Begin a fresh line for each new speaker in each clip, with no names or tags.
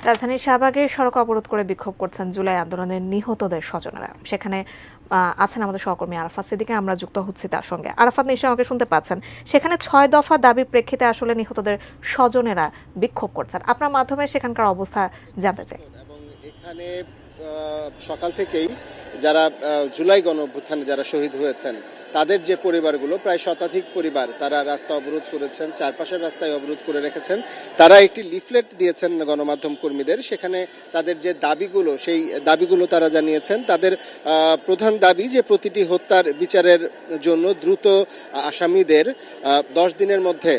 রাজধানীর শাহবাগে সড়ক অবরোধ করে বিক্ষোভ করছেন জুলাই আন্দোলনের নিহতদের স্বজনেরা। সেখানে আছেন আমাদের সহকর্মী আরাফাত সিদ্দিকী, আমরা যুক্ত হচ্ছি তার সঙ্গে। আরাফাত, নিশ্চয়ই আমাকে শুনতে পাচ্ছেন। সেখানে 6 দফা দাবির প্রেক্ষিতে আসলে নিহতদের স্বজনেরা বিক্ষোভ করছেন। আপনার মাধ্যমে সেখানকার অবস্থা জানতে চাই।
এবং এখানে সকাল থেকেই যারা জুলাই গণঅভ্যুত্থানে যারা শহীদ হয়েছেন তাদের যে পরিবারগুলো, প্রায় শতাধিক পরিবার, তারা রাস্তা অবরোধ করেছেন, চারপাশের রাস্তায় অবরোধ করে রেখেছেন। তারা একটি লিফলেট দিয়েছেন গণমাধ্যম কর্মীদের। সেখানে তাদের যে দাবিগুলো, সেই দাবিগুলো তারা জানিয়েছেন। তাদের প্রধান দাবি যে প্রতিটি হত্যার বিচারের জন্য দ্রুত আসামিদের 10 দিনের মধ্যে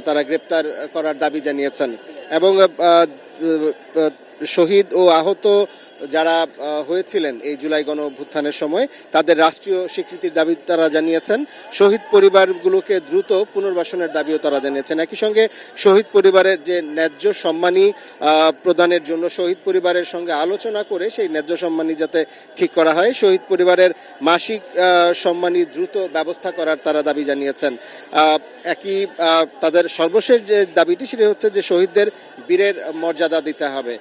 তারা গ্রেপ্তার করার দাবি জানিয়েছেন। এবং শহীদ ও আহত যারা হয়েছিলেন এই জুলাই গণ অভ্যুত্থানের সময়, তাদের রাষ্ট্রীয় স্বীকৃতির দাবি তারা জানিয়েছেন। শহীদ পরিবারগুলোকে দ্রুত পুনর্বাসনের দাবিও তারা জানিয়েছেন। একই সঙ্গে শহীদ পরিবারের যে ন্যায্য সম্মানী প্রদানের জন্য শহীদ পরিবারের সঙ্গে আলোচনা করে সেই ন্যায্য সম্মানী যাতে ঠিক করা হয়, শহীদ পরিবারের মাসিক সম্মানী দ্রুত ব্যবস্থা করার তারা দাবি জানিয়েছেন। একই তাদের সর্বশেষ যে দাবিটি সেটি হচ্ছে যে শহীদদের বীরের মর্যাদা দিতে হবে।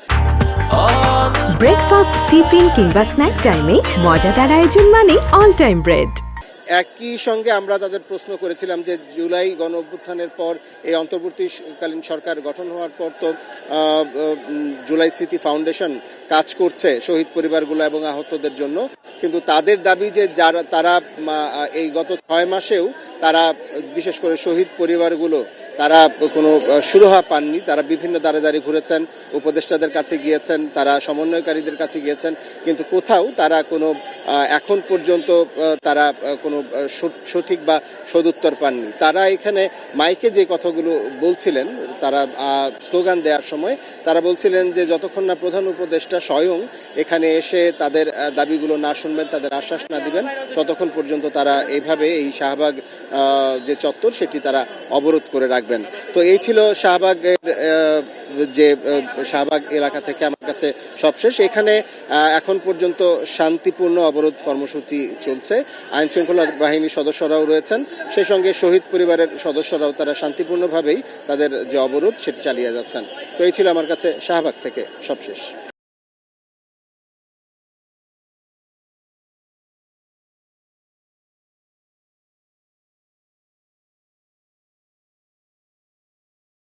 ব্রেকফাস্ট, টিফিন কিংবা স্ন্যাক টাইমে মজাদার আয়োজন মানে অল টাইম ব্রেড।
একই সঙ্গে আমরা তাদের প্রশ্ন করেছিলাম যে জুলাই গণ অভ্যুত্থানের পর এই অন্তর্বর্তীকালীন সরকার গঠন হওয়ার পর তো জুলাই স্মৃতি ফাউন্ডেশন কাজ করছে শহীদ পরিবারগুলো এবং আহতদের জন্য, কিন্তু তাদের দাবি যে তারা এই গত 6 মাসেও তারা, বিশেষ করে শহীদ পরিবারগুলো, তারা কোনো সুরাহা পাননি। তারা বিভিন্ন দ্বারে দ্বারে ঘুরেছেন, উপদেষ্টাদের কাছে গিয়েছেন, তারা সমন্বয়কারীদের কাছে গিয়েছেন, কিন্তু কোথাও তারা কোনো এখন পর্যন্ত তারা কোনো সঠিক বা সদুত্তর পাননি। তারা এখানে মাইকে যে কথাগুলো বলছিলেন, তারা স্লোগান দেওয়ার সময় তারা বলছিলেন যে যতক্ষণ না প্রধান উপদেষ্টা স্বয়ং এখানে এসে তাদের দাবিগুলো না শুনবেন, তাদের আশ্বাস না দিবেন, ততক্ষণ পর্যন্ত তারা এইভাবে এই শাহবাগ যে চত্বর সেটি তারা অবরোধ করে রাখবেন। তো এই ছিল শাহবাগের যে শাহবাগ এলাকা থেকে আমার কাছে সবশেষ। এখানে এখন পর্যন্ত শান্তিপূর্ণ অবরোধ কর্মসূচি চলছে। আইন শৃঙ্খলা বাহিনীর সদস্যরাও রয়েছেন, সেই সঙ্গে শহীদ পরিবারের সদস্যরাও তারা শান্তিপূর্ণভাবেই তাদের যে অবরোধ সেটি চালিয়ে যাচ্ছেন। তো এই ছিল আমার কাছে শাহবাগ থেকে সবশেষ।